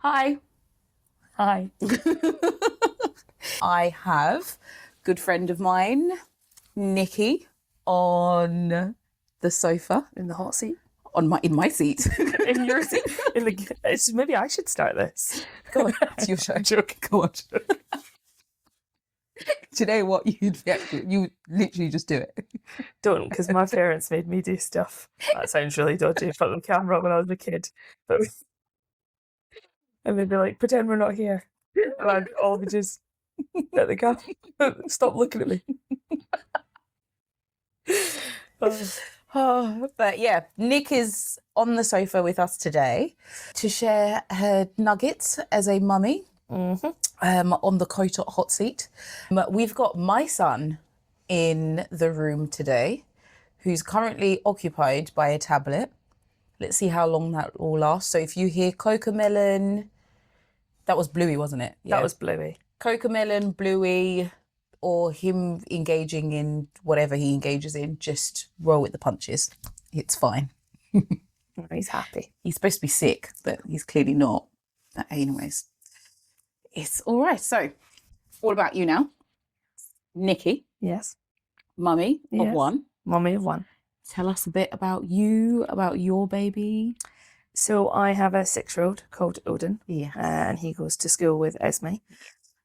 Hi. Hi. I have a good friend of mine, Nikki, on the sofa. In the hot seat. In my seat. In your seat. Maybe I should start this. Go on, it's your show. Joke. Go on. Do you know what you literally just do it? Don't, because my parents made me do stuff. That sounds really dodgy in front of the camera when I was a kid. And they'd be like, pretend we're not here. And I'd all be just at the camera. Stop looking at me. But yeah, Nick is on the sofa with us today to share her nuggets as a mummy. On the KOTOT hot seat. We've got my son in the room today, who's currently occupied by a tablet. Let's see how long that will last. So if you hear Cocomelon, that was Bluey, wasn't it? Yeah. That was Bluey. Cocomelon, Bluey, or him engaging in whatever he engages in, just roll with the punches. It's fine. He's happy. He's supposed to be sick, but he's clearly not. Anyways. It's all right. So, all about you now. Nikki. Yes. Mummy of one. Mummy of one. Tell us a bit about you, about your baby. So I have a 6-year-old called Odin. Yeah. And he goes to school with Esme.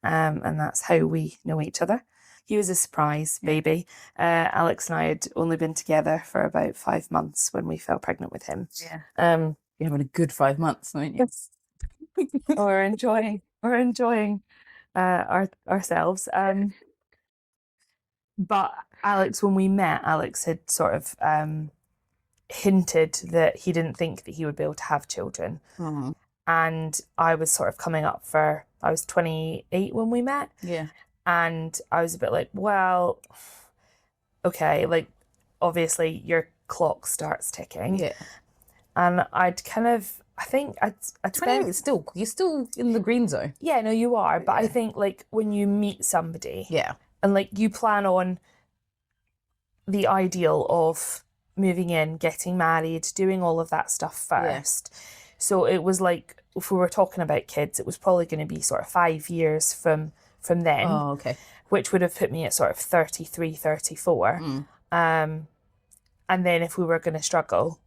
And that's how we know each other. He was a surprise baby. Alex and I had only been together for about 5 months when we fell pregnant with him. Yeah. You're having a good 5 months, aren't you? Yes. We're enjoying ourselves. But Alex, when we met, Alex had sort of hinted that he didn't think that he would be able to have children. Mm-hmm. And I was sort of I was 28 when we met. Yeah. And I was a bit like, well, okay, like obviously your clock starts ticking. Yeah. And I'd kind of, I think I'd spent... You're still in the green zone. Yeah, no, you are. But I think like when you meet somebody... Yeah. And like you plan on the ideal of moving in, getting married, doing all of that stuff first. Yeah. So it was like, if we were talking about kids, it was probably going to be sort of 5 years from then. Oh, okay. Which would have put me at sort of 33, 34. And then if we were going to struggle,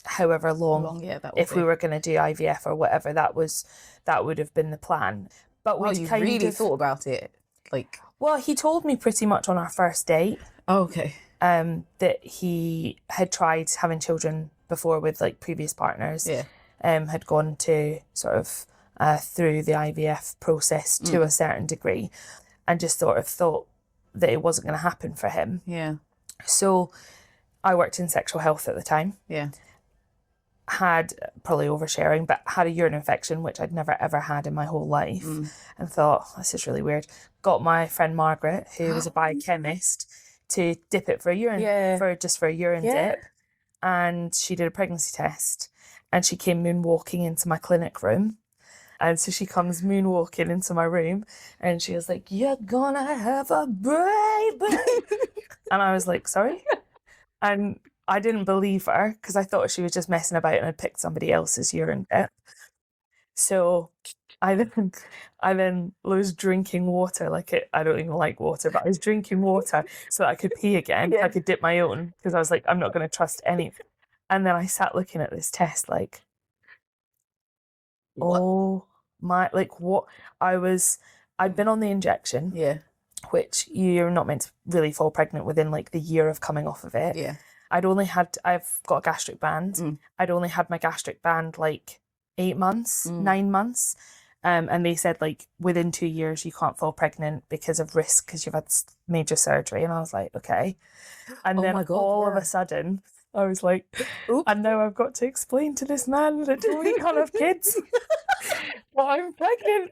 however long if we were going to do IVF or whatever, that would have been the plan. But you really thought about it, like. Well, he told me pretty much on our first date. Oh, okay. That he had tried having children before with like previous partners. Yeah. Had gone to sort of through the IVF process to a certain degree, and just sort of thought that it wasn't going to happen for him. Yeah. So I worked in sexual health at the time. Yeah. Had, probably oversharing, but had a urine infection, which I'd never ever had in my whole life, and thought, this is really weird. Got my friend Margaret, who was a biochemist, to dip it for a urine, for a urine dip, and she did a pregnancy test, and she came moonwalking into my clinic room. And so she comes moonwalking into my room, and she was like, "You're gonna have a baby." And I was like, "Sorry?" And I didn't believe her because I thought she was just messing about and had picked somebody else's urine dip. So I then was drinking water I don't even like water, but I was drinking water so that I could pee again. Yeah. I could dip my own because I was like, I'm not going to trust any. And then I sat looking at this test like, what? Oh my, like what? I'd been on the injection. Yeah. Which you're not meant to really fall pregnant within like the year of coming off of it. Yeah. I've got a gastric band. I'd only had my gastric band like 8 months, 9 months. And they said like within 2 years you can't fall pregnant because of risk because you've had major surgery. And I was like, okay. And then all of a sudden I was like, oops. And now I've got to explain to this man that told me he can't have kids. Well, I'm pregnant.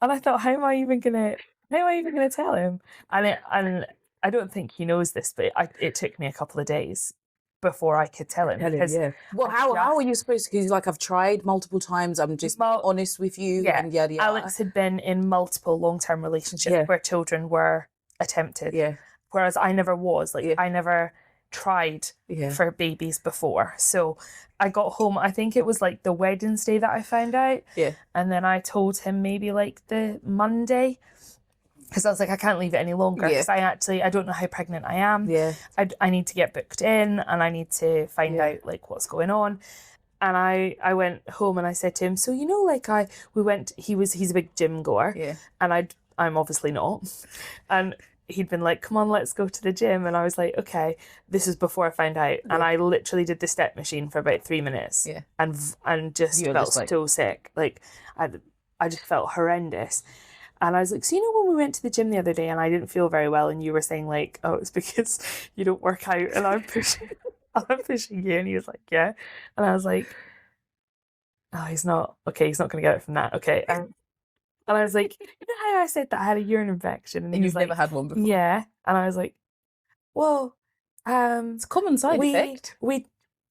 And I thought, how am I even gonna tell him? And I don't think he knows this, but it took me a couple of days before I could tell him. Well, how are you supposed to? Because like I've tried multiple times. I'm just honest with you. Yeah. And yada yada. Alex had been in multiple long-term relationships where children were attempted. Yeah. Whereas I never was. Like I never tried for babies before. So I got home, I think it was like the Wednesday that I found out. Yeah. And then I told him maybe like the Monday, because I was like, I can't leave it any longer, because I don't know how pregnant I am. Yeah. I need to get booked in, and I need to find out like what's going on. And I went home and I said to him, so like he's a big gym goer, and I'm obviously not, and he'd been like, come on, let's go to the gym, and I was like, okay. This is before I found out, and I literally did the step machine for about 3 minutes, and just felt so sick, like I just felt horrendous. And I was like, so when we went to the gym the other day and I didn't feel very well, and you were saying like, oh, it's because you don't work out, and I'm pushing you, and he was like, yeah, and I was like, oh, he's not going to get it from that, okay. And I was like, how I said that I had a urine infection, and you've never had one before? Yeah. And I was like, well, it's a common side effect.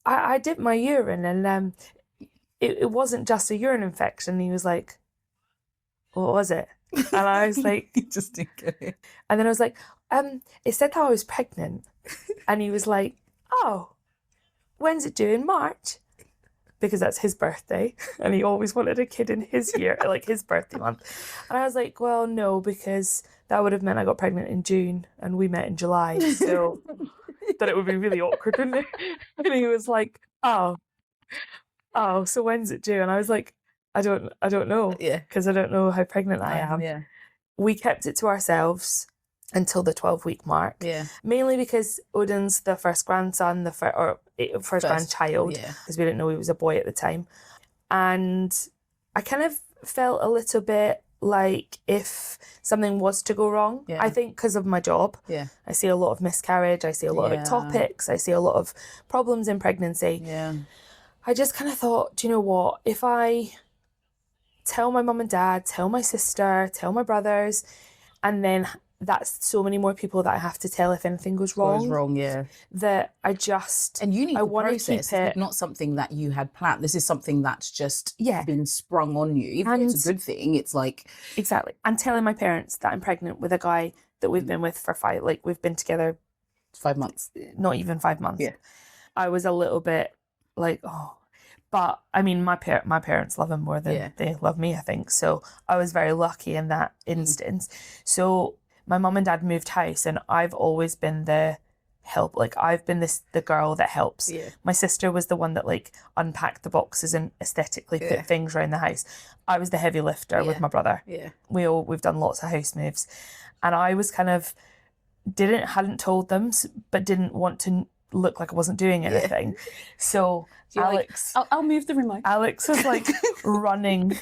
I did my urine, and it wasn't just a urine infection. And he was like, what was it? And I was like, you just didn't get it. And then I was like, it said that I was pregnant. And he was like, oh, when's it due? In March? Because that's his birthday, and he always wanted a kid in his year, like his birthday month. And I was like, well, no, because that would have meant I got pregnant in June and we met in July, so that it would be really awkward, wouldn't it? And he was like, oh, so when's it due? And I was like, I don't know, because I don't know how pregnant I am. Yeah. We kept it to ourselves until the 12-week mark. Yeah. Mainly because Odin's the first grandson, first grandchild, because we didn't know he was a boy at the time. And I kind of felt a little bit like if something was to go wrong, I think because of my job, I see a lot of miscarriage, I see a lot of ectopics, I see a lot of problems in pregnancy. Yeah. I just kind of thought, do you know what, if I tell my mum and dad, tell my sister, tell my brothers, and then that's so many more people that I have to tell if anything goes wrong. That I just... And you need to process. It's not something that you had planned. This is something that's just been sprung on you. Even if it's a good thing, it's like... Exactly. And telling my parents that I'm pregnant with a guy that we've been with for we've been together... 5 months. Not even 5 months. Yeah. I was a little bit like, oh... But, I mean, my parents love him more than they love me, I think. So I was very lucky in that instance. So my mum and dad moved house, and I've always been the help. Like, I've been the girl that helps. Yeah. My sister was the one that, like, unpacked the boxes and aesthetically put things around the house. I was the heavy lifter with my brother. Yeah. We've done lots of house moves. And I was kind of, hadn't told them, but didn't want to look like I wasn't doing anything. So Alex, like, I'll move the remote. Alex was like running.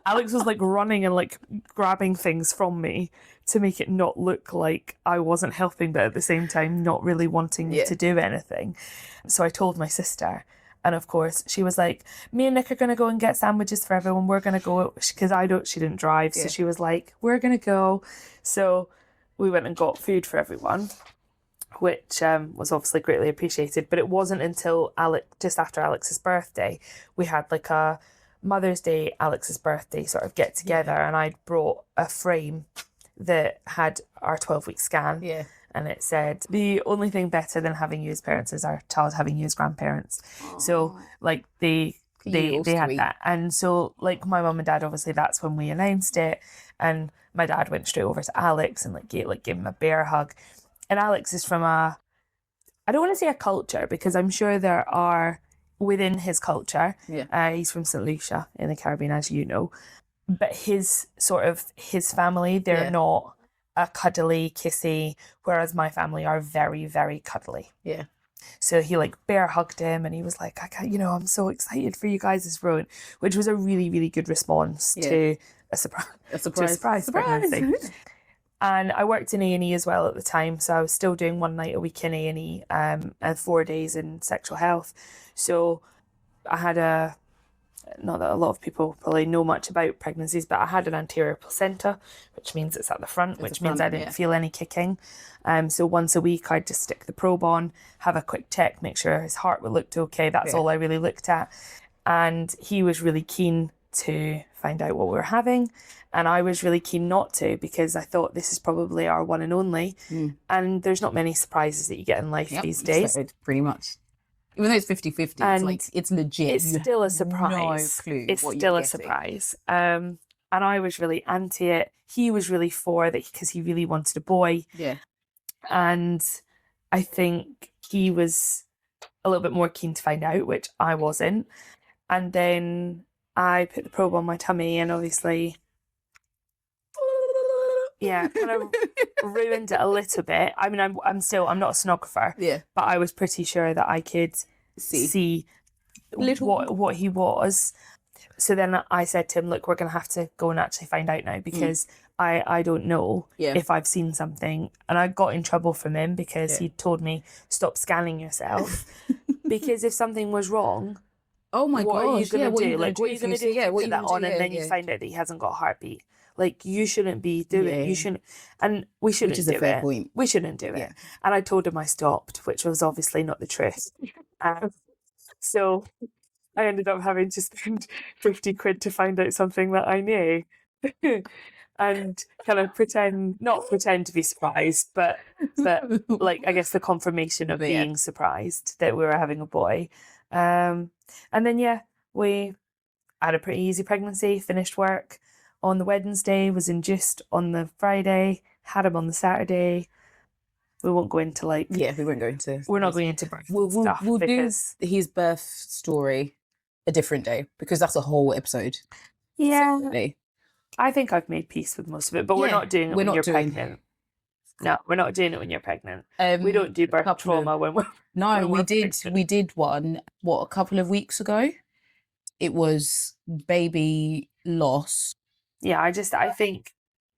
Alex was like running and like grabbing things from me to make it not look like I wasn't helping, but at the same time not really wanting to do anything. So I told my sister, and of course she was like, me and Nick are going to go and get sandwiches for everyone. We're going to go, because she didn't drive. So she was like, we're going to go. So we went and got food for everyone, which was obviously greatly appreciated. But it wasn't until just after Alex's birthday, we had like a Mother's Day, Alex's birthday sort of get together, and I'd brought a frame that had our 12-week scan. Yeah. And it said, the only thing better than having you as parents is our child having you as grandparents. Aww. So like they had that. And so like my mum and dad, obviously that's when we announced it. And my dad went straight over to Alex and gave him a bear hug. And Alex is from I don't want to say a culture, because I'm sure there are within his culture. Yeah. He's from St. Lucia in the Caribbean, as you know. But his family, they're not a cuddly, kissy, whereas my family are very, very cuddly. Yeah. So he bear hugged him, and he was like, I'm so excited for you guys' road, which was a really, really good response to a surprise pregnancy. And I worked in A&E as well at the time, so I was still doing 1 night a week in A&E and 4 days in sexual health. So I had not that a lot of people probably know much about pregnancies, but I had an anterior placenta, which means it's at the front, which means I didn't feel any kicking. So once a week I'd just stick the probe on, have a quick check, make sure his heart looked okay. That's all I really looked at. And he was really keen to find out what we were having. And I was really keen not to, because I thought this is probably our one and only. And there's not many surprises that you get in life these days. So pretty much. Even though it's 50-50, it's like, it's legit. It's still a surprise. No clue It's what still you're a getting. surprise. And I was really anti it. He was really for it because he really wanted a boy. Yeah. And I think he was a little bit more keen to find out, which I wasn't. And then I put the probe on my tummy, and obviously, yeah, kind of ruined it a little bit. I mean, I'm not a sonographer, Yeah. but I was pretty sure that I could see what he was. So then I said to him, look, we're going to have to go and actually find out now, because I don't know if I've seen something. And I got in trouble from him because he told me, stop scanning yourself. Because if something was wrong, oh my what are you gosh, going to do? Like, what are you going to do? Yeah, what put that on, and then you find out that he hasn't got a heartbeat. Like, you shouldn't be doing. You shouldn't, and we shouldn't. Which is do a fair it. point. We shouldn't do it. And I told him I stopped, which was obviously not the truth. So I ended up having to spend 50 quid to find out something that I knew. And kind of not pretend to be surprised, but like, I guess the confirmation of being surprised that we were having a boy. And then, we had a pretty easy pregnancy, finished work on the Wednesday, was induced on the Friday, had him on the Saturday. We won't go into we won't go into. We're not going into birth stuff. We'll do his birth story a different day, because that's a whole episode. Yeah. Separately. I think I've made peace with most of it, but we're not doing it when you're pregnant. No, we're not doing it when you're pregnant. We don't do birth trauma when we're. No, we did one, a couple of weeks ago. It was baby loss. Yeah, I think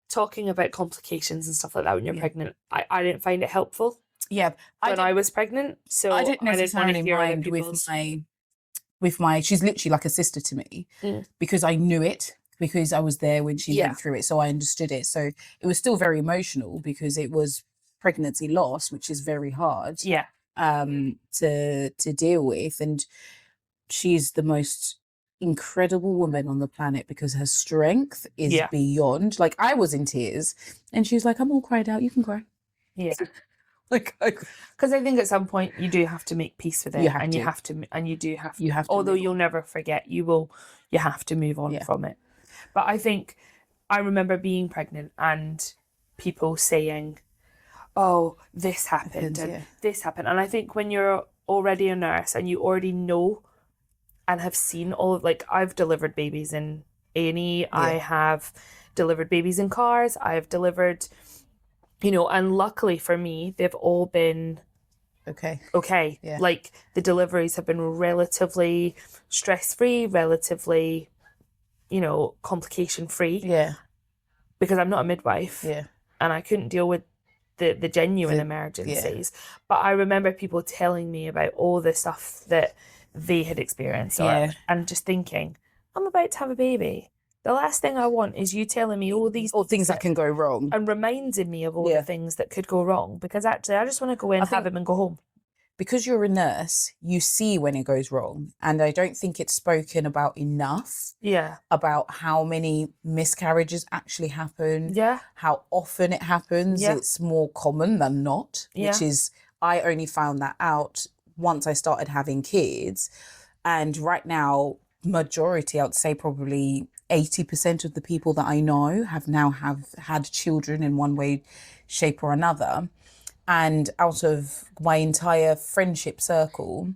talking about complications and stuff like that when you're pregnant, I didn't find it helpful. Yeah. When I was pregnant. So I didn't necessarily mind with my, she's literally like a sister to me, because I knew it, because I was there when she went through it. So I understood it. So it was still very emotional, because it was pregnancy loss, which is very hard to deal with. And she's the most incredible woman on the planet, because her strength is beyond. Like, I was in tears, and she was like, I'm all cried out, you can cry. Yeah. Because I think at some point you do have to make peace with it, you have to, although you'll never forget, you have to move on from it. But I think I remember being pregnant and people saying, oh, this happened and this happened. And I think when you're already a nurse and you already know and have seen all of, I've delivered babies in A&E, I have delivered babies in cars, I've delivered, and luckily for me, they've all been okay. Yeah. Like, the deliveries have been relatively stress-free, relatively, complication-free. Yeah. Because I'm not a midwife. Yeah. And I couldn't deal with the genuine emergencies. Yeah. But I remember people telling me about all the stuff that they had experienced, and just thinking, I'm about to have a baby. The last thing I want is you telling me all these things that can go wrong, and reminding me of all the things that could go wrong. Because actually, I just want to go in, have him, and go home. Because you're a nurse, you see when it goes wrong, and I don't think it's spoken about enough. Yeah, about how many miscarriages actually happen. Yeah, how often it happens. Yeah. It's more common than not. Yeah. Which is, I only found that out once I started having kids, and right now, majority, I would say probably 80% of the people that I know have had children in one way, shape or another. And out of my entire friendship circle,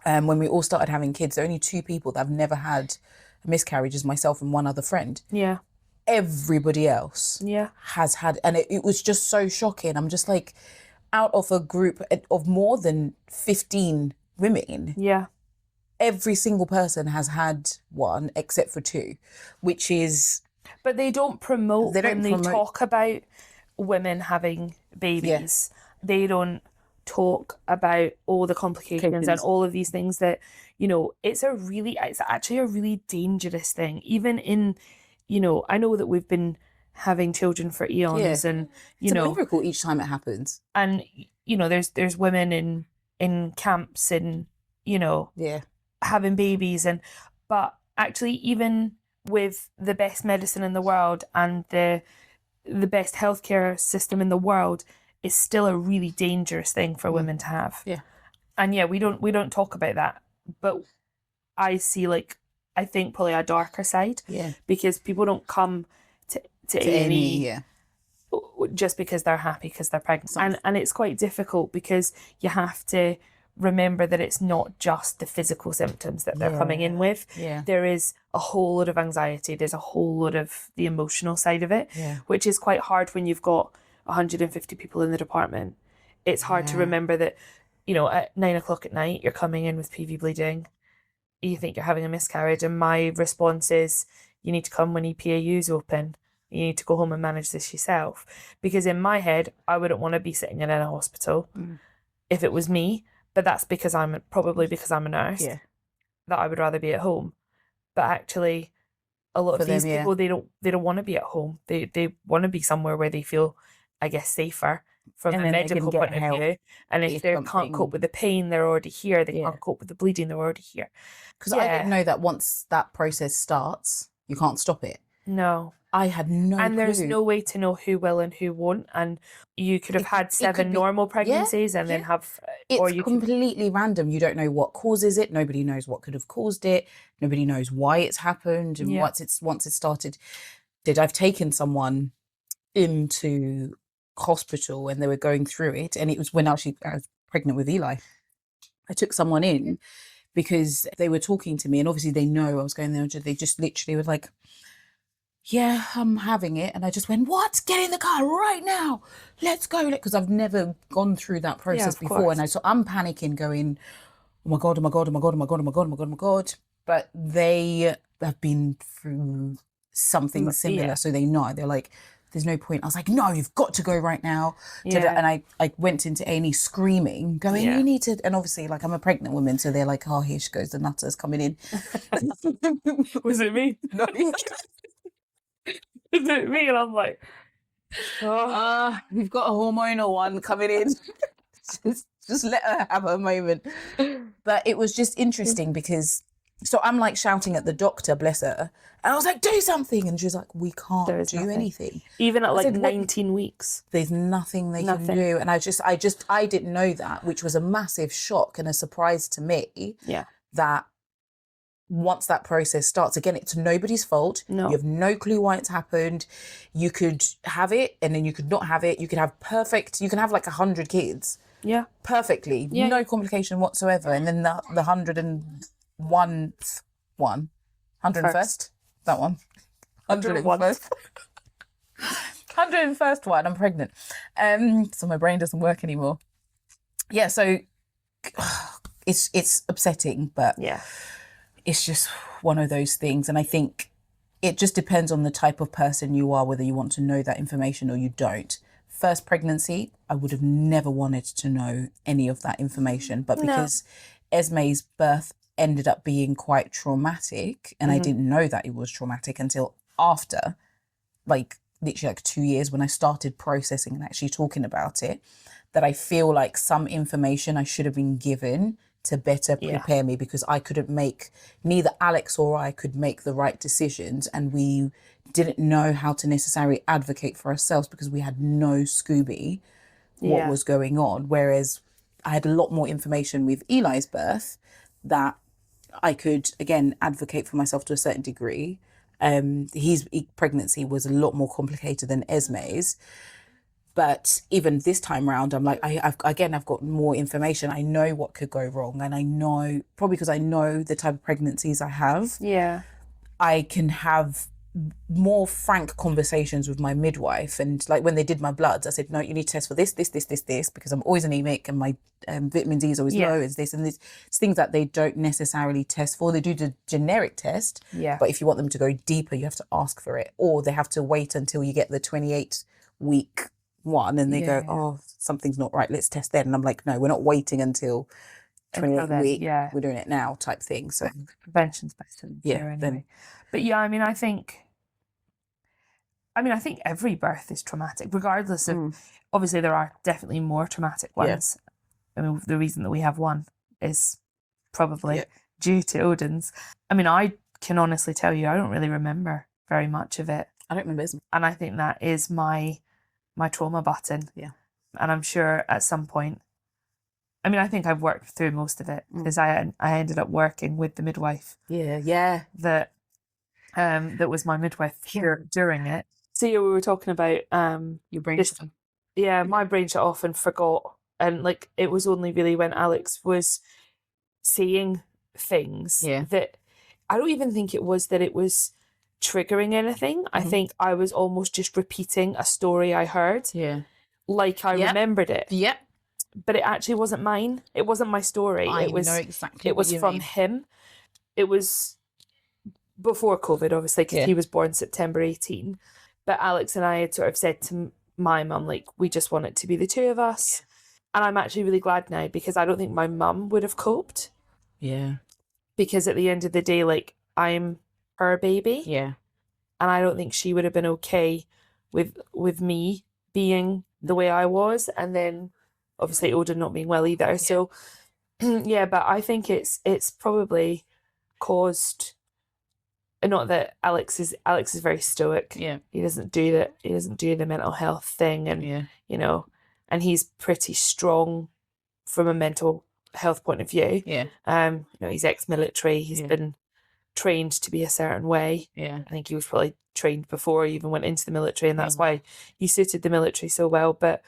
when we all started having kids, there are only 2 people that have never had a miscarriage, is myself and one other friend. Yeah. Everybody else has had, and it was just so shocking. I'm just like, out of a group of more than 15 women. Yeah. Every single person has had one except for 2, which is... But they don't promote when they talk about women having babies. Yeah. They don't talk about all the complications and all of these things that, it's actually a really dangerous thing. Even in, I know that we've been having children for eons and, it's a miracle each time it happens. And, there's women in camps and, having babies, but actually, even with the best medicine in the world and the best healthcare system in the world, is still a really dangerous thing for women to have. Yeah. And we don't talk about that. But I see, like, I think probably a darker side. Yeah. Because people don't come to A&E yeah. just because they're happy because they're pregnant. And it's quite difficult because you have to remember that it's not just the physical symptoms that they're coming in with. Yeah. There is a whole lot of anxiety. There's a whole lot of the emotional side of it, which is quite hard when you've got 150 people in the department. It's hard to remember that, at 9 o'clock at night, you're coming in with PV bleeding. You think you're having a miscarriage. And my response is, you need to come when EPAU's open. You need to go home and manage this yourself. Because in my head, I wouldn't want to be sitting in a hospital if it was me. But that's because probably because I'm a nurse, that I would rather be at home. But actually, a lot of these people, they don't want to be at home. They want to be somewhere where they feel, I guess, safer from a medical point of view. And if they can't cope with the pain, they're already here. They can't cope with the bleeding, they're already here. Because I didn't know that once that process starts, you can't stop it. No. I had no clue. And there's no way to know who will and who won't. And you could have had 7 normal pregnancies and then have... It's completely random. You don't know what causes it. Nobody knows what could have caused it. Nobody knows why it's happened. And once it started... I've taken someone into hospital and they were going through it. And it was when I was pregnant with Eli. I took someone in because they were talking to me and obviously they know I was going there. They just literally were like... yeah, I'm having it. And I just went, what? Get in the car right now. Let's go. Because I've never gone through that process before. And I'm panicking going, oh my God, oh my God, oh my God, oh my God, oh my God, oh my God, oh my God. But they have been through something similar. So they know. They're like, there's no point. I was like, no, you've got to go right now. Yeah. And I went into A&E screaming, going, you need to. And obviously, like, I'm a pregnant woman. So they're like, oh, here she goes. The nutter's coming in. Was it me? No. Is it me? And I'm like, we've got a hormonal one coming in. just let her have her moment. But it was just interesting because, so I'm like shouting at the doctor, bless her. And I was like, do something. And she was like, we can't do anything. Even at like 19 weeks. There's nothing they can do. And I didn't know that, which was a massive shock and a surprise to me. Yeah. That once that process starts, again, it's nobody's fault. No. You have no clue why it's happened. You could have it and then you could not have it. You could have you can have like 100 kids. Yeah. Perfectly. Yeah. No complication whatsoever. And then the 101st one. 101st? That one. 101st. 101st one. I'm pregnant. So my brain doesn't work anymore. Yeah, so it's upsetting, but it's just one of those things. And I think it just depends on the type of person you are, whether you want to know that information or you don't. First pregnancy, I would have never wanted to know any of that information. But because Esme's birth ended up being quite traumatic, and I didn't know that it was traumatic until after, like literally like 2 years when I started processing and actually talking about it, that I feel like some information I should have been given to better prepare me, because I couldn't neither Alex or I could make the right decisions, and we didn't know how to necessarily advocate for ourselves because we had no Scooby what was going on. Whereas I had a lot more information with Eli's birth that I could, again, advocate for myself to a certain degree. His pregnancy was a lot more complicated than Esme's. But even this time round, I'm like, I've got more information. I know what could go wrong. And I know, probably because I know the type of pregnancies I have, I can have more frank conversations with my midwife. And like when they did my bloods, I said, no, you need to test for this, because I'm always anemic and my vitamin D is always low. It's this and this. It's things that they don't necessarily test for. They do the generic test. Yeah. But if you want them to go deeper, you have to ask for it. Or they have to wait until you get the 28-week one and they go, oh, something's not right, let's test then. And I'm like, no, we're not waiting until 28 week, we're doing it now type thing. So prevention's better than cure anyway. But I mean, I think every birth is traumatic, regardless of, obviously there are definitely more traumatic ones. I mean, the reason that we have one is probably due to Odin's. I mean, I can honestly tell you I don't really remember very much of it. I don't remember. And I think that is my trauma button. Yeah. And I'm sure at some point, I mean, I think I've worked through most of it because I ended up working with the midwife. Yeah. That was my midwife here during it. So yeah, we were talking about Your brain. my brain shut off and forgot, and like it was only really when Alex was saying things that I don't even think it was that it was triggering anything. I think I was almost just repeating a story I heard. Yeah. Like I remembered it. Yep. But it actually wasn't mine. It wasn't my story. It was know exactly. It was from him. It was before COVID, obviously, because he was born September 18. But Alex and I had sort of said to my mum, like, we just want it to be the two of us. And I'm actually really glad now because I don't think my mum would have coped. Yeah. Because at the end of the day, like, I'm her baby. Yeah. And I don't think she would have been okay with me being the way I was. And then obviously Odin not being well either. Yeah. So yeah, but I think it's probably caused, not that Alex is very stoic. Yeah. He doesn't do the mental health thing, and you know, and he's pretty strong from a mental health point of view. Yeah. You know, he's ex-military, he's been trained to be a certain way. Yeah. I think he was probably trained before he even went into the military, and that's why he suited the military so well. But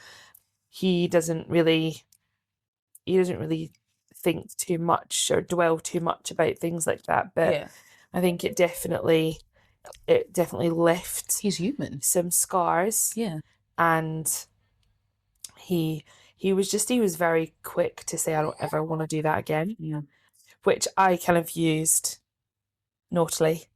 he doesn't really think too much or dwell too much about things like that. But I think it definitely left He's human. some scars. Yeah. And he was very quick to say, I don't ever want to do that again. Yeah. Which I kind of used naughtily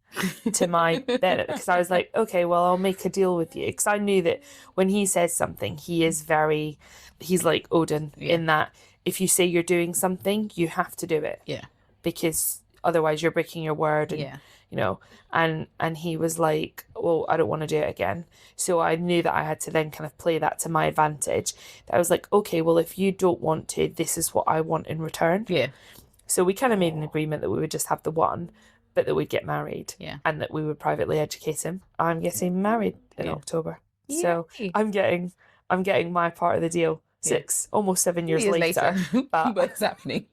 to my benefit, because I was like, okay, well, I'll make a deal with you, because I knew that when he says something, he's like Odin in that if you say you're doing something, you have to do it. Yeah. Because otherwise you're breaking your word. And you know, and he was like, well, I don't want to do it again. So I knew that I had to then kind of play that to my advantage. I was like, okay, well, if you don't want to, this is what I want in return. Yeah. So we kind of made an agreement that we would just have the one, but that we'd get married. Yeah. And that we would privately educate him. I'm getting married in October. Yay. So I'm getting my part of the deal. Almost 7 years later. But it's happening.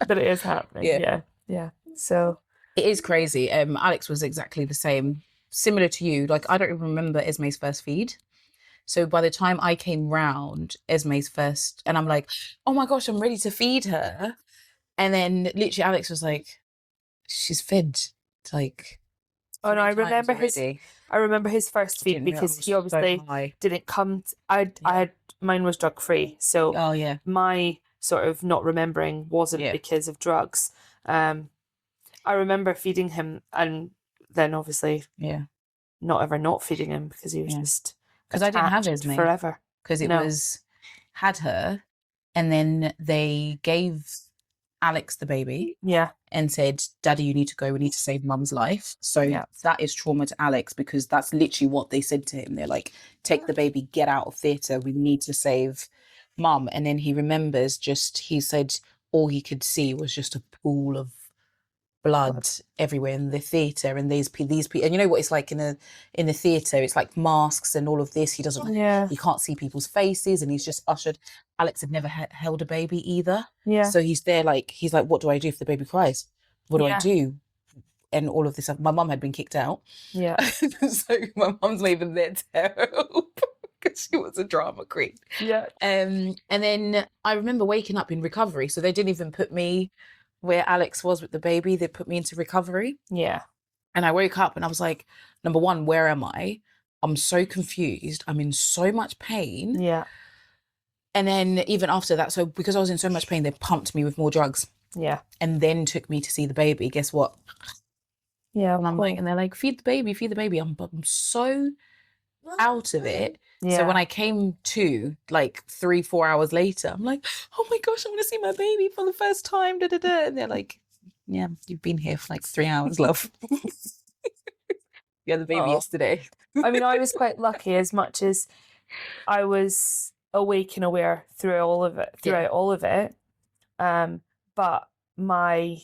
But it is happening. Yeah. So it is crazy. Alex was exactly the same, similar to you. Like, I don't even remember Esme's first feed. So by the time I came round, Esme's first, and I'm like, oh my gosh, I'm ready to feed her. And then literally Alex was like, she's fed. Like, oh no, I remember his first feed because he obviously didn't come. I had, mine was drug free. So my sort of not remembering wasn't because of drugs. I remember feeding him, and then obviously not ever not feeding him because he was just, because I didn't have Esme forever, because it was had her, and then they gave Alex the baby and said, Daddy, you need to go, we need to save Mum's life. So that is trauma to Alex, because that's literally what they said to him. They're like, take the baby, get out of theatre, we need to save Mum. And then he remembers he said all he could see was just a pool of blood everywhere in the theatre, and these people, and you know what it's like in the theatre, it's like masks and all of this. He doesn't he can't see people's faces, and he's just ushered. Alex had never held a baby either, so he's there like, he's like, what do I do if the baby cries? What do I do? And all of this stuff. My mum had been kicked out, so my mum's not even there to help because she was a drama queen. And then I remember waking up in recovery, so they didn't even put me where Alex was with the baby. They put me into recovery. And I woke up and I was like, number one, where am I? I'm so confused. I'm in so much pain. And then even after that, so because I was in so much pain, they pumped me with more drugs. And then took me to see the baby. Guess what? And I'm like, and they're like, feed the baby. I'm so out of it. So when I came to, like 3-4 hours later, I'm like, oh my gosh, I want to see my baby for the first time. And they're like, yeah, you've been here for like 3 hours, love. You had the baby yesterday. I mean, I was quite lucky, as much as I was awake and aware throughout all of it. But my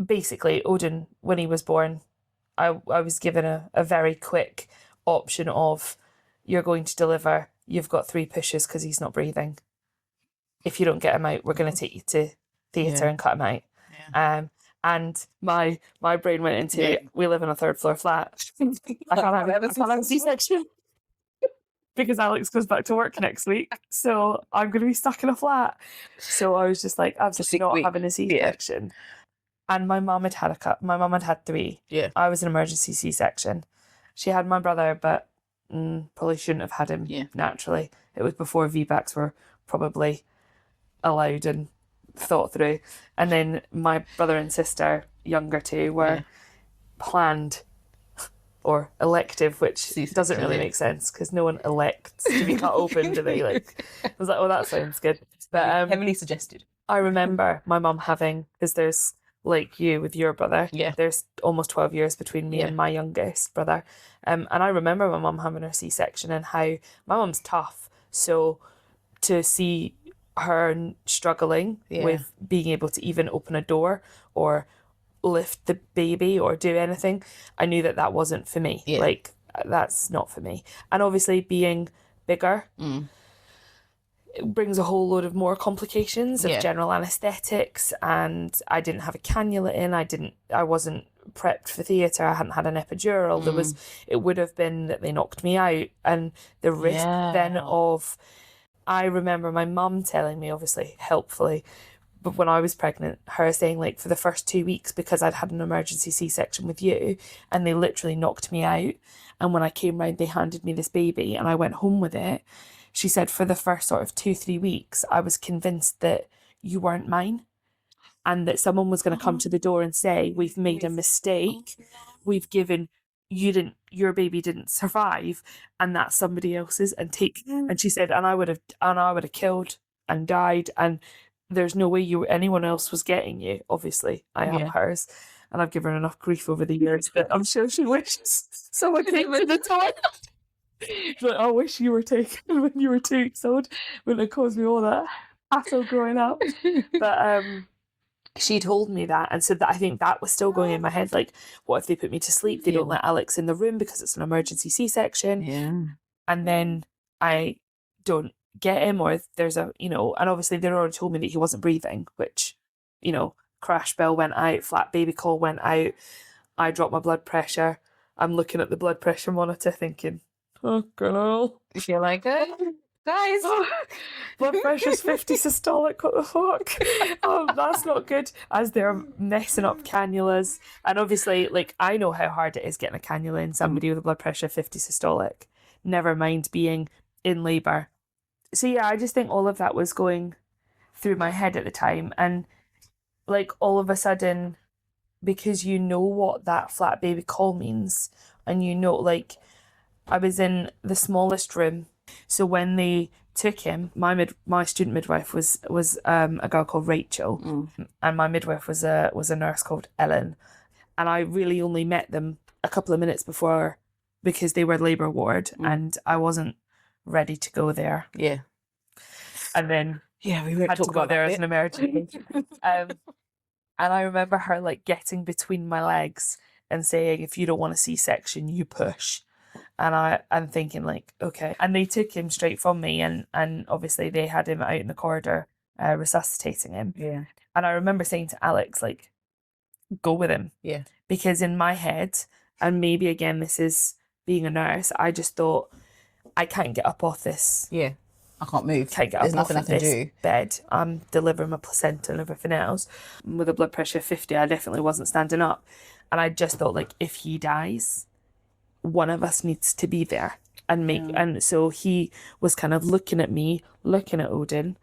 basically, Odin, when he was born, I was given a very quick option of, you're going to deliver, you've got 3 pushes because he's not breathing. If you don't get him out, we're going to take you to theatre and cut him out. Yeah. And my brain went into, we live in a 3rd floor flat. I can't have a C-section because Alex goes back to work next week. So I'm going to be stuck in a flat. So I was just like, I'm just not having a C-section. Yeah. And my mum had had 3. Yeah. I was an emergency C-section. She had my brother, but probably shouldn't have had him naturally. It was before VBACs were probably allowed and thought through. And then my brother and sister, younger 2, were planned or elective, which doesn't really make sense because no one elects to be cut open, do they? Like, I was like, oh, that sounds good. But heavily suggested. I remember my mum having, because there's, like you with your brother, there's almost 12 years between me and my youngest brother. And I remember my mum having her C-section and how my mum's tough. So to see her struggling with being able to even open a door or lift the baby or do anything, I knew that wasn't for me. Yeah. Like, that's not for me. And obviously being bigger, it brings a whole load of more complications of general anaesthetics, and I didn't have a cannula in, I wasn't prepped for theatre, I hadn't had an epidural, it would have been that they knocked me out, and the risk then of, I remember my mum telling me, obviously helpfully, but when I was pregnant, her saying, like, for the first 2 weeks, because I'd had an emergency C-section with you and they literally knocked me out, and when I came round they handed me this baby and I went home with it, she said for the first sort of 2-3 weeks I was convinced that you weren't mine and that someone was going to come to the door and say, we've made a mistake, we've given, your baby didn't survive and that's somebody else's, and she said, and I would have killed and died, and there's no way anyone else was getting you. Obviously I am hers, and I've given her enough grief over the years that I'm sure she wishes someone came to the door. Like, I wish you were taken when you were 2 weeks old. Wouldn't have caused me all that hassle growing up. But she told me that, and so that I think that was still going in my head. Like, what if they put me to sleep? They don't let Alex in the room because it's an emergency C-section. Yeah. And then I don't get him, or there's a, and obviously they already told me that he wasn't breathing, which, crash bell went out, flat baby call went out. I dropped my blood pressure. I'm looking at the blood pressure monitor thinking, oh, girl. You feel like it? Guys, blood pressure's 50 systolic, what the fuck? That's not good. As they're messing up cannulas. And obviously, like, I know how hard it is getting a cannula in somebody with a blood pressure 50 systolic. Never mind being in labour. So yeah, I just think all of that was going through my head at the time. And like, all of a sudden, because you know what that flat baby call means, and like, I was in the smallest room. So when they took him, my student midwife was a girl called Rachel, and my midwife was a nurse called Ellen, and I really only met them a couple of minutes before, because they were labour ward and I wasn't ready to go there. Yeah. And then we had to go there as an emergency. And I remember her, like, getting between my legs and saying, if you don't want a C-section, you push. And I'm thinking, like, okay. And they took him straight from me, and obviously they had him out in the corridor resuscitating him. Yeah. And I remember saying to Alex, like, go with him. Yeah. Because in my head, and maybe again this is being a nurse, I just thought, I can't get up off this. Yeah. I can't move. Can't get There's up nothing off I of can this do. bed. I'm delivering my placenta and everything else. With a blood pressure of 50, I definitely wasn't standing up. And I just thought, like, if he dies, one of us needs to be there and make. Yeah. And so he was kind of looking at me, looking at Odin.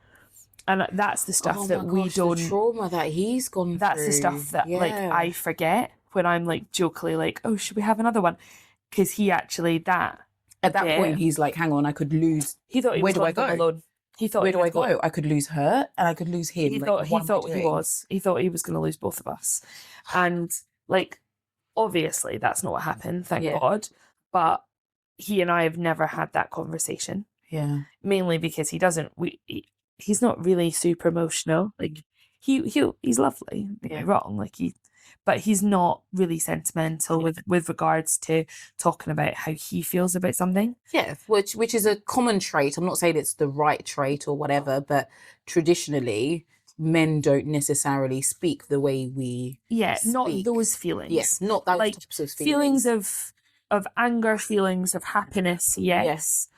And that's the stuff that we don't. The trauma that he's gone that's through. The stuff that like I forget when I'm like jokingly like, oh, should we have another one? Because he actually at that point he's like, hang on, I could lose. He thought he was going alone. He thought, where do I go? I could lose her and I could lose him. He thought he was. He thought he was going to lose both of us, and like, obviously that's not what happened. Thank God. But he and I have never had that conversation. Yeah. Mainly because he doesn't. He's not really super emotional. Like he's lovely. Don't get me wrong. Like but he's not really sentimental with regards to talking about how he feels about something. Yeah, which is a common trait. I'm not saying it's the right trait or whatever, but traditionally men don't necessarily speak the way we not speak. those feelings. Yes, not those like types of feelings of anger, feelings of happiness, yes.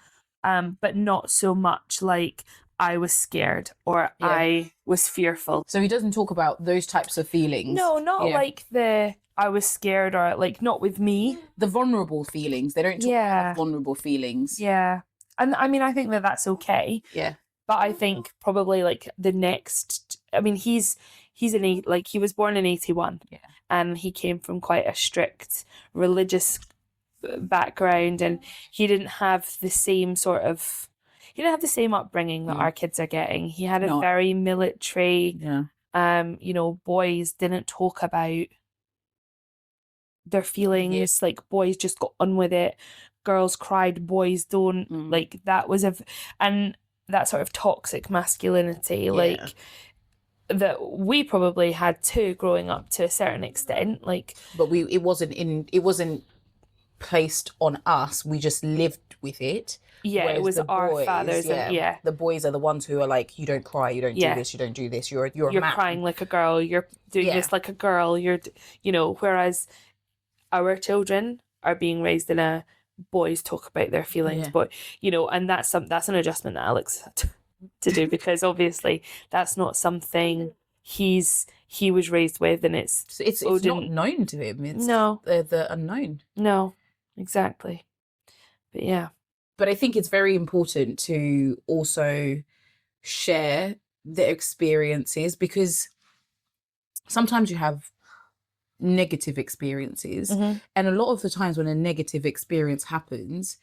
But not so much like I was scared or I was fearful. So he doesn't talk about those types of feelings. No, not like the I was scared, or like not with me. The vulnerable feelings. They don't talk about vulnerable feelings. Yeah. And I mean, I think that that's okay. Yeah. But I think probably like the next, I mean, he's like, he was born in 81. Yeah. And he came from quite a strict religious background, and he didn't have the same upbringing that our kids are getting. He had a very military, boys didn't talk about their feelings. Like, boys just got on with it. Girls cried, boys don't. Like, that was and that sort of toxic masculinity, like that we probably had too growing up to a certain extent. Like, but it wasn't placed on us. We just lived with it. Yeah, it was our boys, fathers. The boys are the ones who are like, you don't cry, you don't do this, you don't do this. You're a man. Crying like a girl. You're doing this like a girl. You're, whereas our children are being raised in a boys talk about their feelings, but and that's an adjustment that Alex had to do, because obviously that's not something he was raised with, and it's not known to him. It's the unknown. No, exactly. But yeah. But I think it's very important to also share the experiences, because sometimes you have negative experiences, and a lot of the times when a negative experience happens,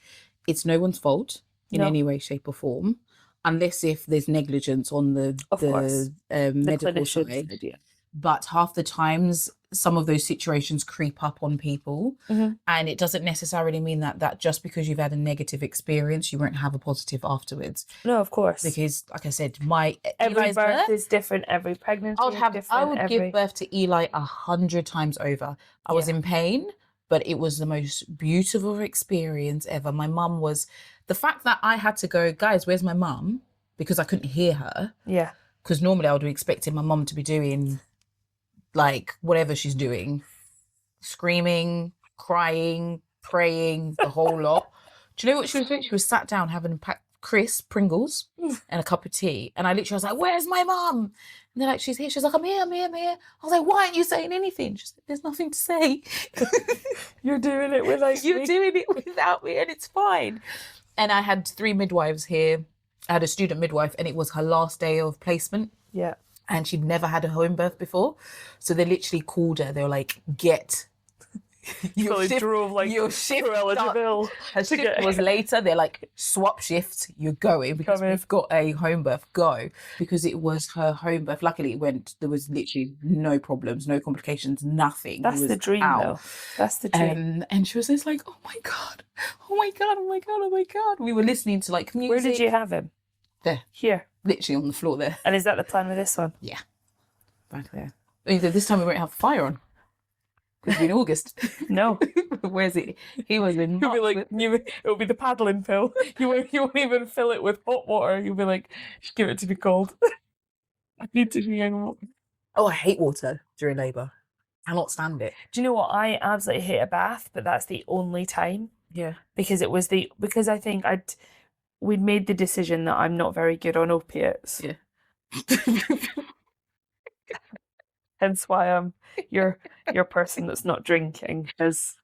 it's no one's fault in any way, shape or form, unless if there's negligence on the medical side. But half the times some of those situations creep up on people, and it doesn't necessarily mean that just because you've had a negative experience you won't have a positive afterwards. No, of course. Because like I said, every birth is different, every pregnancy is different. I would give birth to Eli 100 times over. I was in pain, but it was the most beautiful experience ever. My mum was, the fact that I had to go, guys, where's my mum? Because I couldn't hear her. Yeah. Because normally I would be expecting my mum to be doing like whatever she's doing, screaming, crying, praying, the whole lot. Do you know what she was doing? She was sat down having a pack crisp Pringles and a cup of tea, and I literally was like, where's my mum? And they're like, she's here. She's like, I'm here. I was like, why aren't you saying anything? She's like, there's nothing to say. You're doing it without You're doing it without me, and it's fine. And I had 3 midwives here. I had a student midwife, and it was her last day of placement. Yeah. And she'd never had a home birth before. So they literally called her. They were like, get your shift. Your shift eligible. Her shift was later. They're like, swap shifts. You're going because we've got a home birth. Go. Because it was her home birth. Luckily it went. There was literally no problems, no complications, nothing. That's the dream, though. That's the dream. And she was just like, oh my God. Oh my God. Oh my God. Oh my God. We were listening to like music. Where did you have him? There. Here. Literally on the floor there. And is that the plan with this one? Yeah. Back there. This time we won't have fire on. Because we're in August. No. Where's it? He was in You'll be like, it'll be the paddling pill. You won't even fill it with hot water. You'll be like, just give it to be cold. I need to be in water. Oh, I hate water during labour. I cannot stand it. Do you know what? I absolutely hate a bath, but that's the only time. Yeah. Because I think we'd made the decision that I'm not very good on opiates. Yeah. Hence why I'm your person that's not drinking, because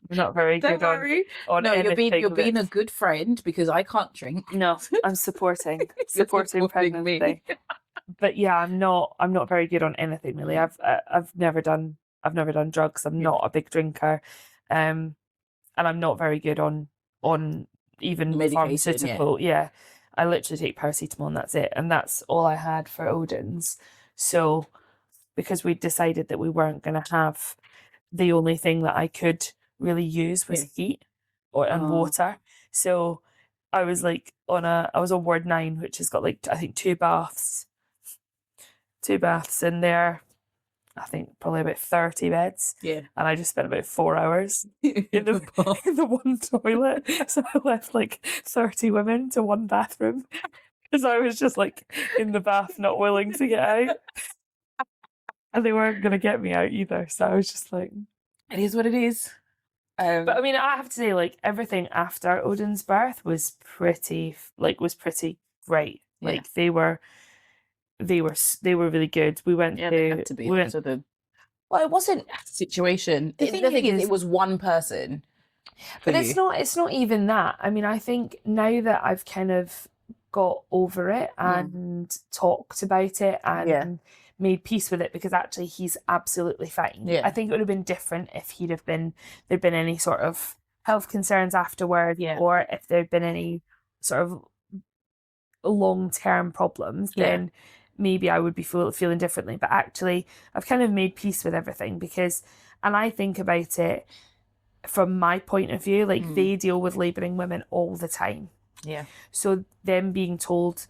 we're not very good on no, anything. you're being a good friend, because I can't drink. No, I'm supporting pregnancy. Me. But yeah, I'm not very good on anything really. I've never done drugs. I'm not a big drinker, and I'm not very good on even medication, pharmaceutical. Yeah, I literally take paracetamol and that's it, and that's all I had for Odin's. So because we decided that we weren't going to have, the only thing that I could really use was heat and water. So I was like I was on ward 9, which has got like I think 2 baths in there, I think probably about 30 beds. Yeah. And I just spent about 4 hours in the one toilet. So I left like 30 women to one bathroom because I was just like in the bath, not willing to get out. And they weren't going to get me out either. So I was just like... It is what it is. But I mean, I have to say, like, everything after Odin's birth was pretty great. Yeah. Like, they were really good. We went they had to be. we went, well, it wasn't a situation. The thing is, it was one person. But it's not even that. I mean, I think now that I've kind of got over it and talked about it and made peace with it, because actually he's absolutely fine. Yeah. I think it would have been different if there'd been any sort of health concerns afterward, or if there'd been any sort of long-term problems, then maybe I would be feeling differently. But actually, I've kind of made peace with everything and I think about it from my point of view, like they deal with labouring women all the time. Yeah. So them being told,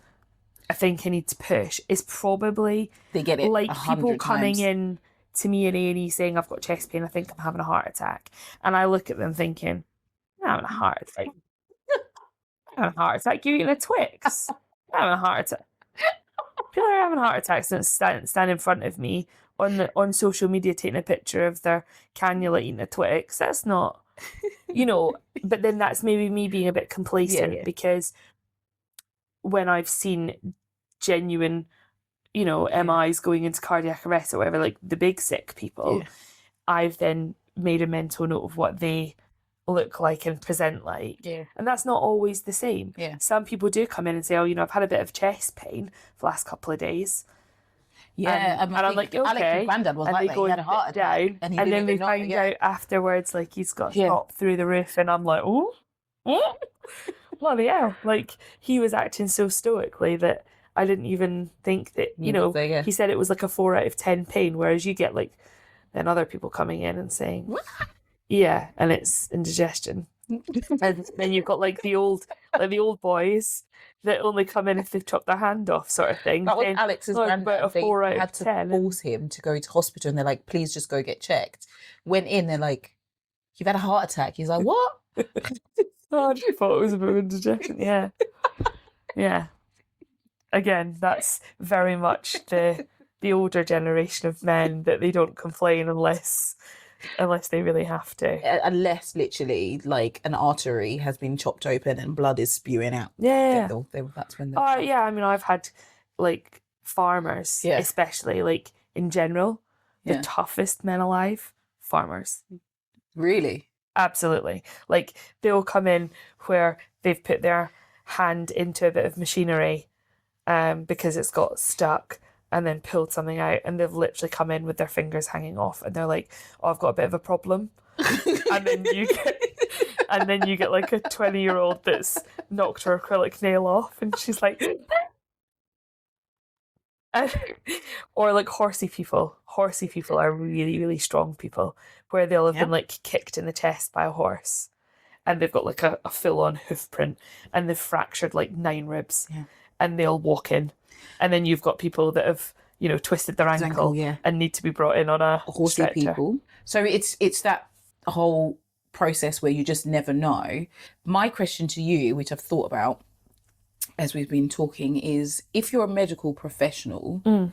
I think I need to push, is probably they get it like people coming times. in to me in A&E saying I've got chest pain, I think I'm having a heart attack. And I look at them thinking, I'm having a heart attack. I'm having a heart attack. You're eating a Twix. I'm having a heart attack. People are having heart attacks and stand in front of me on social media taking a picture of their cannula eating a Twix. That's not, but then that's maybe me being a bit complacent because when I've seen genuine, MIs going into cardiac arrest or whatever, like the big sick people, I've then made a mental note of what they look like and present like. Yeah. And that's not always the same. Yeah. Some people do come in and say, I've had a bit of chest pain for the last couple of days. Yeah, and I'm like, okay. Alex's granddad was like that. He had a heart attack. Down, and then we find out afterwards, like, he's got shot through the roof, and I'm like, oh, bloody hell. Like, he was acting so stoically that I didn't even think that, he said it was like a 4 out of 10 pain, whereas you get, like, then other people coming in and saying, yeah, and it's indigestion. And then you've got, like, the old boys that only come in if they've chopped their hand off, sort of thing. That was Alex's granddad. They had to 10. force him to go to hospital, and they're like, please just go get checked. Went in, they're like, you've had a heart attack. He's like, what? I just thought it was a bit of indigestion. Yeah. Yeah. Again, that's very much the older generation of men, that they don't complain unless they really have to. Unless literally like an artery has been chopped open and blood is spewing out. Yeah. That's when they're yeah, I mean, I've had like farmers, especially like in general, the toughest men alive, farmers. Really? Absolutely. Like they'll come in where they've put their hand into a bit of machinery because it's got stuck, and then pulled something out, and they've literally come in with their fingers hanging off, and they're like, I've got a bit of a problem. and then you get like a 20-year-old that's knocked her acrylic nail off, and she's like, or like horsey people. Horsey people are really, really strong people, where they'll have been like kicked in the chest by a horse, and they've got like a full-on hoof print, and they've fractured like 9 ribs, and they'll walk in. And then you've got people that have, twisted their ankle and need to be brought in on a horsey stretcher. People. So it's that whole process where you just never know. My question to you, which I've thought about as we've been talking, is if you're a medical professional,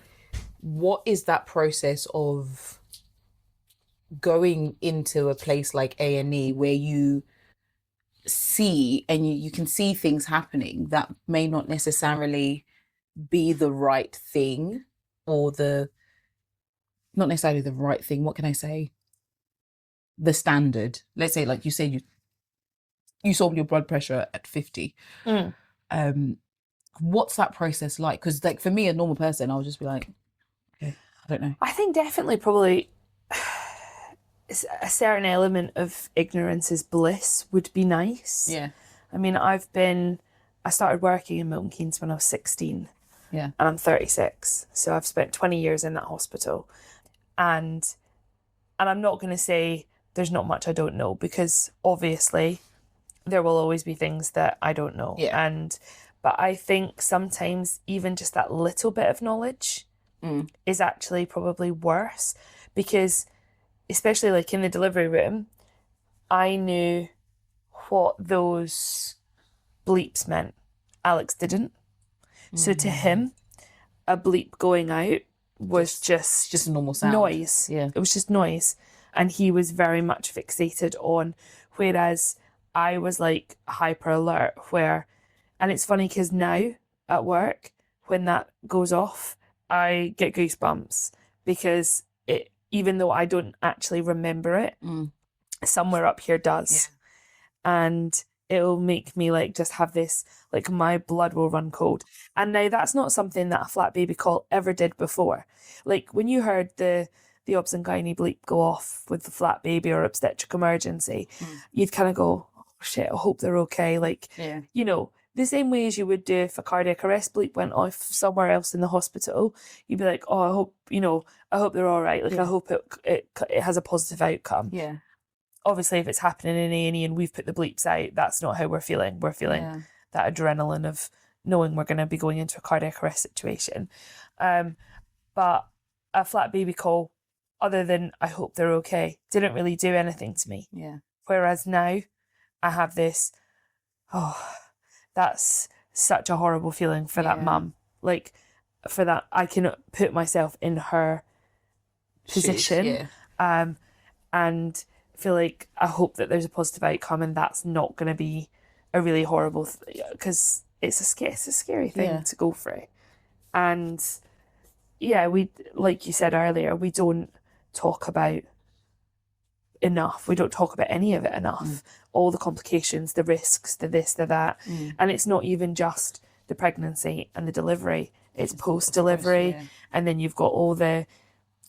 what is that process of going into a place like A&E where you see and you can see things happening that may not necessarily be the right thing, or not necessarily the right thing, what can I say? The standard. Let's say, like you said, you saw your blood pressure at 50. What's that process like? Because like for me, a normal person, I'll just be like, okay, I don't know. I think definitely probably a certain element of ignorance is bliss would be nice. Yeah. I mean, I started working in Milton Keynes when I was 16. Yeah. And I'm 36. So I've spent 20 years in that hospital. And I'm not going to say there's not much I don't know, because obviously there will always be things that I don't know. Yeah. But I think sometimes even just that little bit of knowledge is actually probably worse, because especially like in the delivery room, I knew what those bleeps meant. Alex didn't. So to him, a bleep going out was just a normal sound. Noise. Yeah. It was just noise. And he was very much fixated on, whereas I was like hyper alert, and it's funny because now at work, when that goes off, I get goosebumps, because even though I don't actually remember it, somewhere up here does. Yeah. And it'll make me like just have this, like my blood will run cold. And now that's not something that a flat baby call ever did before. Like when you heard the obs and gynae bleep go off with the flat baby or obstetric emergency, you'd kind of go, oh shit, I hope they're okay. Like, you know, the same way as you would do if a cardiac arrest bleep went off somewhere else in the hospital, you'd be like, oh, I hope they're all right. Like, I hope it has a positive outcome. Yeah. Obviously, if it's happening in A&E and we've put the bleeps out, that's not how we're feeling. We're feeling that adrenaline of knowing we're going to be going into a cardiac arrest situation. But a flat baby call, other than I hope they're okay, didn't really do anything to me. Yeah. Whereas now, I have this, that's such a horrible feeling for that mum. Like, for that, I can put myself in her position. And feel like I hope that there's a positive outcome, and that's not going to be a really horrible because it's a scary thing to go through. And we, like you said earlier, we don't talk about enough. We don't talk about any of it enough. All the complications, the risks, the this, the that. And it's not even just the pregnancy and the delivery, it's post-delivery. And then you've got all the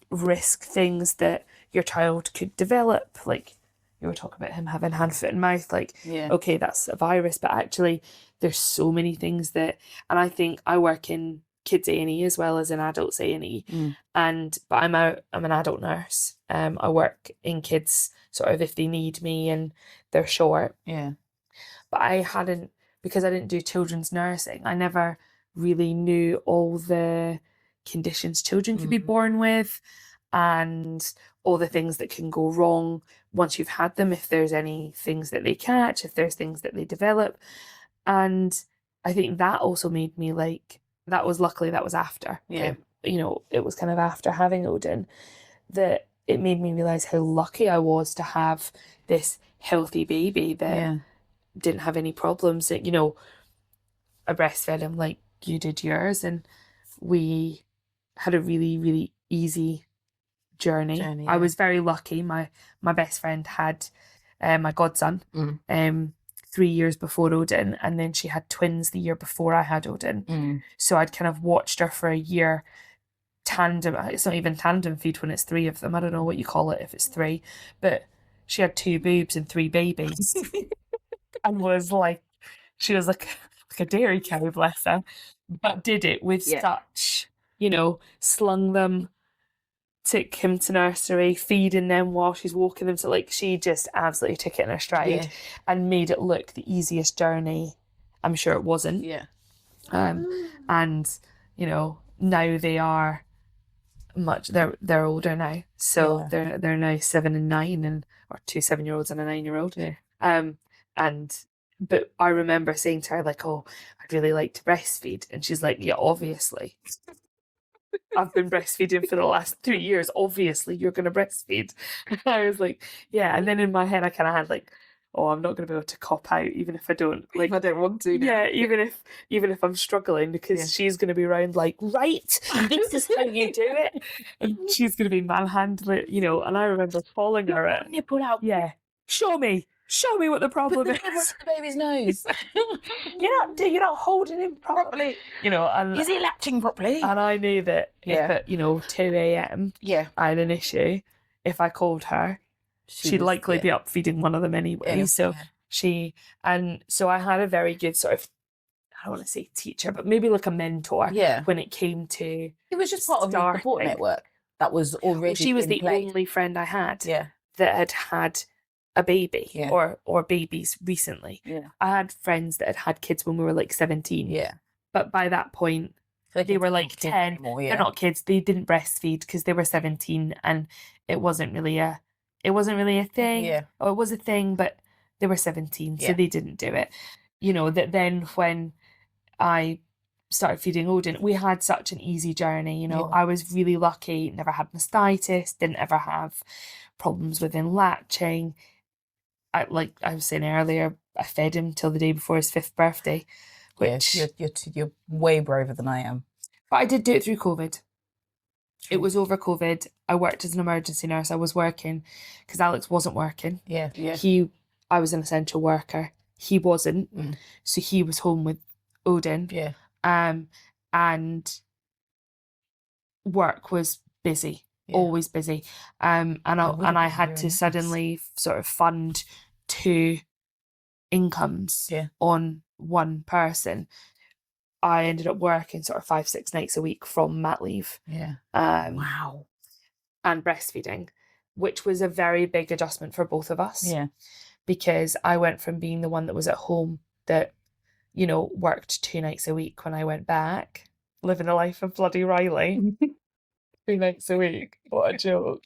risk things that your child could develop. Like you were talking about him having hand, foot and mouth, like okay, that's a virus, but actually there's so many things that, and I think I work in kids A&E as well as in adults A&E, but I'm an adult nurse. I work in kids sort of if they need me and they're short, but because I didn't do children's nursing, I never really knew all the conditions children could be born with, and all the things that can go wrong once you've had them, if there's any things that they catch, if there's things that they develop. And I think that also made me like, that was after. It was kind of after having Odin that it made me realise how lucky I was to have this healthy baby that didn't have any problems. That, I breastfed him like you did yours, and we had a really, really easy journey. I was very lucky. My best friend had my godson 3 years before Odin, and then she had twins the year before I had Odin. So I'd kind of watched her for a year tandem. It's not even tandem feed when it's three of them. I don't know what you call it if it's three, but she had 2 boobs and 3 babies and she was like a dairy cow, bless her, but did it with such, slung them, took him to nursery, feeding them while she's walking them. So like she just absolutely took it in her stride and made it look the easiest journey. I'm sure it wasn't. And now they are they're older now. So they're now 7 and 9, or 2 7-year-olds and a 9-year-old. But I remember saying to her like, oh, I'd really like to breastfeed, and she's like, yeah, obviously. I've been breastfeeding for the last 3 years. Obviously, you're going to breastfeed. And I was like, yeah. And then in my head, I kind of had like, oh, I'm not going to be able to cop out, even if I don't. Like, if I don't want to. Yeah, even if I'm struggling, because she's going to be around like, right, this is how you do it. And she's going to be manhandling, And I remember calling her it. Nipple out. Yeah, show me what the problem is. The baby's nose. You're not holding him properly. And is he latching properly? And I knew that if at 2 a.m. I had an issue, if I called her, she'd likely be up feeding one of them anyway. So so I had a very good sort of, I don't want to say teacher, but maybe like a mentor. When it came to, it was just part of your support network that was already. She was the only friend I had that had a baby or babies recently. I had friends that had kids when we were like 17. But by that point, they were like 10. Anymore, They're not kids. They didn't breastfeed because they were 17, and it wasn't really a thing. Yeah. Or it was a thing, but they were 17, so Yeah. they didn't do it. You know, that then when I started feeding Odin, we had such an easy journey, you know. Yeah. I was really lucky, never had mastitis, didn't ever have problems within latching. Like I was saying earlier, I fed him till the day before his 5th birthday, which you're way braver than I am. But I did do it through COVID. True. It was over COVID. I worked as an emergency nurse. I was working because Alex wasn't working. Yeah. I was an essential worker. He wasn't. So he was home with Odin. Yeah. And work was busy. Yeah. Always busy. And I had to suddenly sort of fund 2 incomes on one person. I ended up working sort of 5-6 nights a week from mat leave. Yeah. Wow. And breastfeeding, which was a very big adjustment for both of us. Yeah. Because I went from being the one that was at home that, you know, worked 2 nights a week when I went back, living the life of bloody Riley. 2 nights a week. What a joke.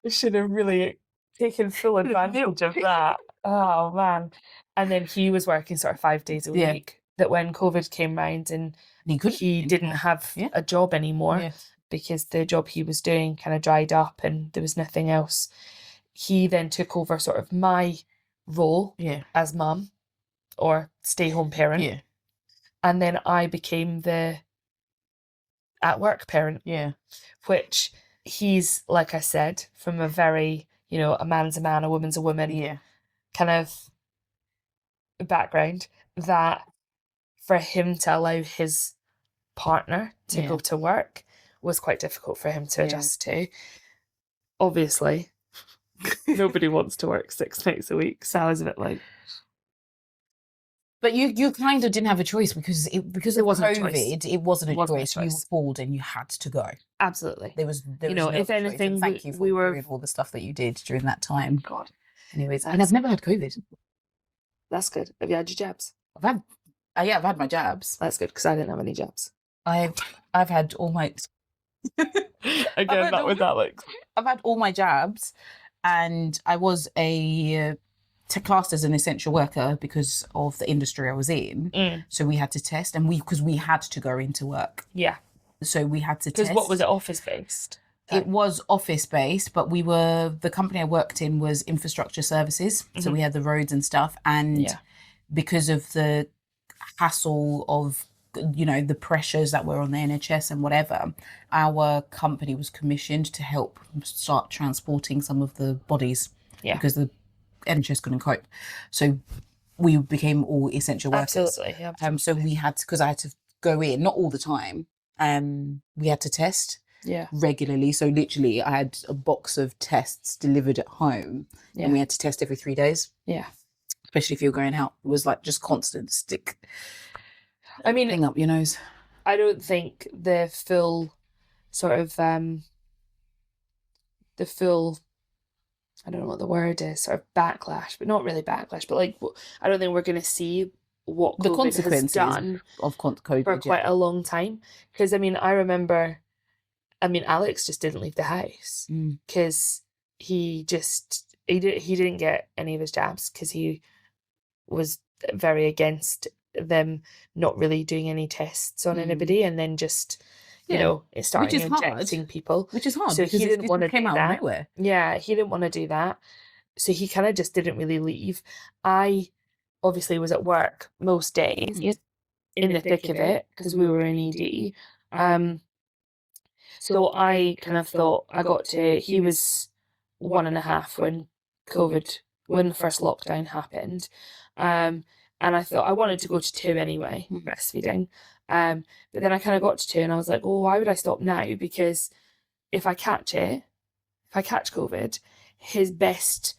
I should have really taken full advantage of that. Oh, man. And then he was working sort of 5 days a week. That when COVID came round and he didn't have a job anymore because the job he was doing kind of dried up and there was nothing else. He then took over sort of my role as mum or stay-home parent. Yeah. And then I became the at-work parent. Yeah. Which he's, like I said, from a very, you know, a man's a man, a woman's a woman kind of background, that for him to allow his partner to go to work was quite difficult for him to adjust to. Obviously, nobody wants to work 6 nights a week, so I was a bit like... But you kind of didn't have a choice because it wasn't COVID. It wasn't a choice. You were called and you had to go. Absolutely. There was you know, no if anything, choice. Thank you for doing all the stuff that you did during that time. God. Anyways, and I've never had COVID. That's good. Have you had your jabs? I've had my jabs. That's good because I didn't have any jabs. I've had all my again that was Alex. I've had all my jabs, and I was classed as an essential worker because of the industry I was in. So we had to test, and because we had to go into work. Yeah. So we had to test. Because what was it, office based? It was office based, but the company I worked in was infrastructure services. So we had the roads and stuff, and because of the hassle of, you know, the pressures that were on the NHS and whatever, our company was commissioned to help start transporting some of the bodies because the NHS couldn't cope. So we became all essential workers. Absolutely. So we had to, because I had to go in, not all the time. We had to test regularly. So literally I had a box of tests delivered at home and we had to test every 3 days. Yeah. Especially if you were going out. It was like just constant stick. I mean, thing up your nose. I don't think the full sort of I don't know what the word is, sort of backlash, but not really backlash, but like I don't think we're going to see what the COVID consequences has done of COVID for quite a long time. Because I mean, Alex just didn't leave the house because he didn't get any of his jabs because he was very against them not really doing any tests on anybody, and then just you know, it started injecting people, which is hard. So he didn't want to do that. Nowhere. Yeah, he didn't want to do that, so he kind of just didn't really leave. I obviously was at work most days in the thick of it because we were in ED. So I kind of thought he was 1.5 when the first lockdown happened. And I thought I wanted to go to 2 anyway, breastfeeding. But then I kind of got to 2 and I was like, oh, why would I stop now? Because if I catch COVID, his best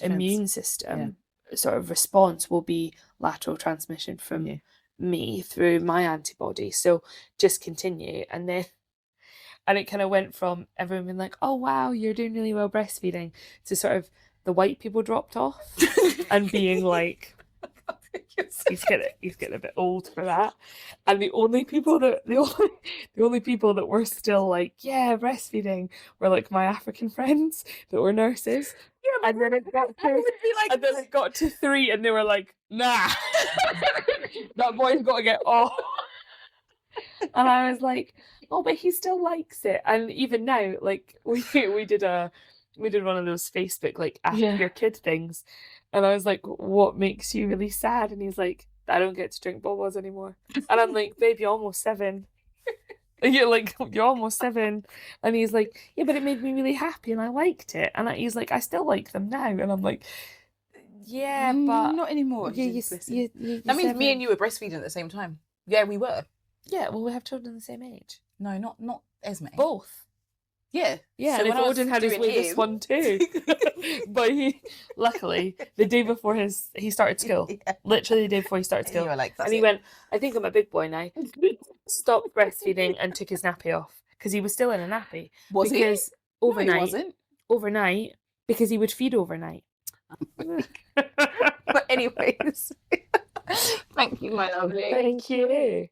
immune system sort of response will be lateral transmission from me through my antibodies. So just continue. And it kind of went from everyone being like, oh, wow, you're doing really well breastfeeding, to sort of the white people dropped off and being like, He's getting a bit old for that. And the only people that were still like, yeah, breastfeeding were like my African friends that were nurses. Yeah, and then it got to 3 and they were like, nah. That boy's gotta get off. And I was like, oh, but he still likes it. And even now, like we did one of those Facebook like ask your kid things. And I was like, what makes you really sad? And he's like, I don't get to drink bubbles anymore. And I'm like, babe, you're almost 7. You're almost 7. And he's like, yeah, but it made me really happy and I liked it. And he's like, I still like them now. And I'm like, yeah, but not anymore. Yeah, that means me and you were breastfeeding at the same time. Yeah, we were. Yeah, well, we have children the same age. No, not Esme. Both. Yeah. Yeah, So and if when I was Odin had his doing latest him- one too. But luckily, the day before he started school, Yeah. literally the day before he started You school, were like, and he went, I think I'm a big boy now, stopped breastfeeding and took his nappy off, because he was still in a nappy. Was he? Because No, overnight, he wasn't. overnight, because he would feed overnight. But anyways, thank you, my lovely. Thank you.